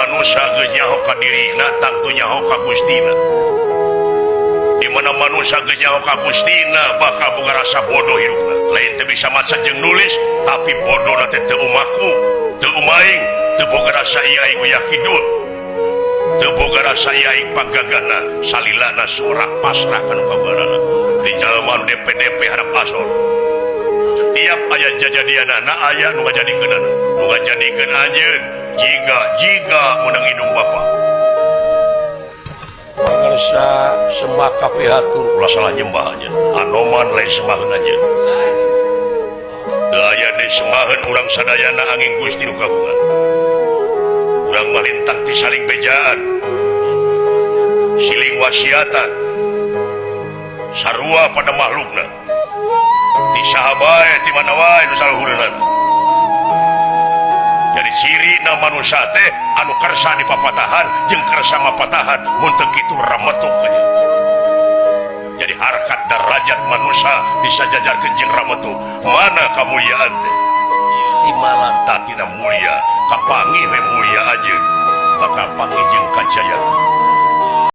manusia geus nyaho ka dirina tangtu nyaho ka Gustina. Di mana manusia geus nyaho ka Gustina bakal boga rasa bodoh hidupna. Lain teu bisa maca jeung nulis tapi bodohna teh teu umaku, teu umaing, teu boga rasa ieu aing yakidul. Teu boga rasa ieu aing pagagana, salilana sorak pasrah kana kabarana. Di jalma DP harap asor. Setiap aya jajadianana aya nu ngajadikeunana, nu ngajadikeun anjeun jiga menang hidung bapa. Pangarsa sembah kapihatur ulah salah nyembah aja. Anoman lain sembaheun aja. Teu aya deui sembaheun urang sadayana angin Gusti nu kagungan. Urang malintang ti saling bejaan. Siling wasiatan. Sarua pada makhlukna. Ti sahabae ti mana wae nu saluhureunana. Jadi ciri na manusia teh anu kersa dipapatahan jeung kersa mapatahan mun teu kitu rametuk aja. Jadi harkat derajat manusia bisa jajarkeun jeung rametuk. Mana kamuliaan teh? Imalanta tina mulia, kapangi we mulia aja. Bakal panggih jeung kajayaan.